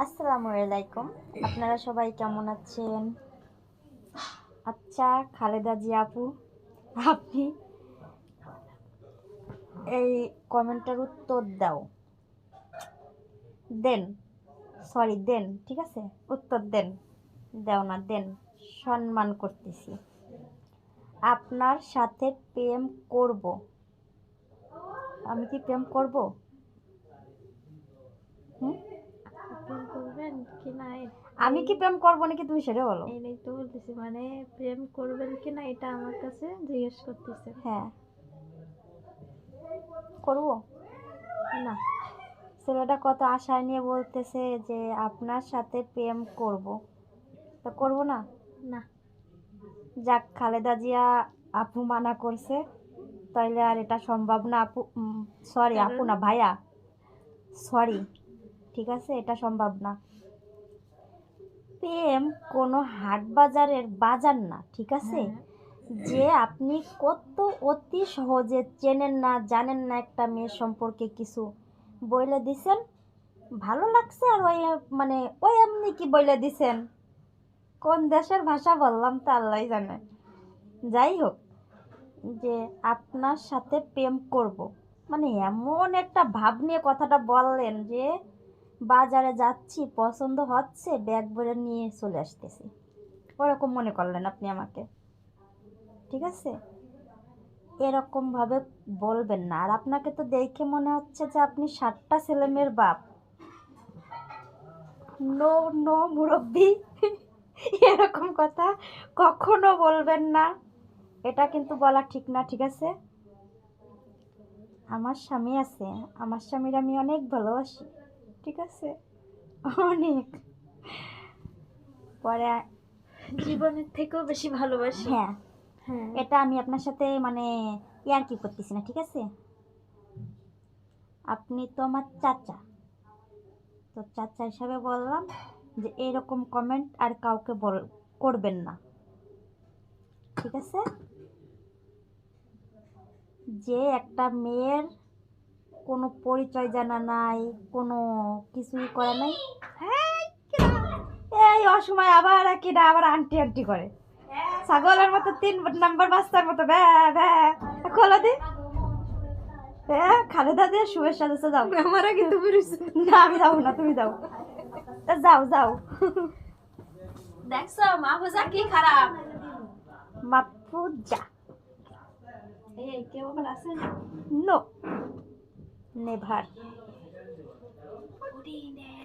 আসসালামু আলাইকুম। আপনারা সবাই কেমন আছেন? আচ্ছা, খালেদা জিয়া আপু, আপনি এই কমেন্টের উত্তর দেন। সরি, দেন। ঠিক আছে, উত্তর দেন। দেও না, দেন। সম্মান করতেছি। আপনার সাথে প্রেম করব। আমি কি প্রেম করব? হুম? প্রেম করবেন কি না আমি কি প্রেম করব নাকি তুমি সেটা বলো। এইটাই তো বলতেছি, মানে প্রেম করবেন কি না এটা আমার কাছে জিজ্ঞেস করতেছে। হ্যাঁ, করব। না। ছেলেটা কত আশা নিয়ে বলতেছে যে আপনার সাথে প্রেম করব, তা করব না। না। যাক, খালেদা জিয়া আপু মানা করছে, তাইলে আর এটা সম্ভব না আপু। সরি আপু কারণ না, ভাইয়া, সরি। ঠিক আছে, এটা সম্ভব না। প্রেম কোনো হাট বাজারের বাজার না, ঠিক আছে? হ্যাঁ, যে আপনি কত অতি সহজে চেনেন না, জানেন না একটা মেয়ের সম্পর্কে কিছু বইলে দিছেন, ভালো লাগছে, আর ওই মানে ওই এমনি কি বইলে দিছেন। কোন দেশের ভাষা বললাম তা আল্লাহ জানে। যাই হোক, যে আপনার সাথে প্রেম করব, মানে এমন একটা ভাব নিয়ে কথাটা বললেন যে বাজারে যাচ্ছি, পছন্দ হচ্ছে, ব্যাগ ভরে নিয়ে চলে আসতেছি, ওরকম মনে করলেন আপনি আমাকে। ঠিক আছে, এরকম ভাবে বলবেন না। আর আপনাকে তো দেখে মনে হচ্ছে যে আপনি 7টা ছেলেমেয়ের বাপ। নো, নো মুরব্বি, এরকম কথা কখনো বলবেন না। এটা কিন্তু বলা ঠিক না, ঠিক আছে? আমার স্বামী আছে, আমার স্বামীর আমি অনেক ভালোবাসি, ঠিক আছে? অনেক। পরে জীবনের থেকেও বেশি ভালোবাসি। হ্যাঁ, হ্যাঁ। এটা আমি আপনার সাথে মানে ইয়ার কি করতেছি না, ঠিক আছে? আপনি তো আমার চাচা, তো চাচা হিসাবে বললাম যে এরকম কমেন্ট আর কাউকে করবেন না, ঠিক আছে? যে একটা মেয়ের কোনো পরিচয় জানা নাই, কোনো কিছুই করা নাই, হ্যাঁ, এই অসময় আবার কিনা আবার আন্টি আন্টি করে, ছাগলের মতো 3 নাম্বার বাচ্চার মতো ব্যা ব্যা। খোলো দি। হ্যাঁ, খালেদা দিয়ে শুভেচ্ছা দিচ্ছে, যাও। আমার আগে তুমি রয়েছে। না, আমি যাবো না, তুমি যাও। তা যাও যাও। দেখছো মাহফুজা কি খারাপ। মাফুজা, এই কেউ আবার আছে না। No, never.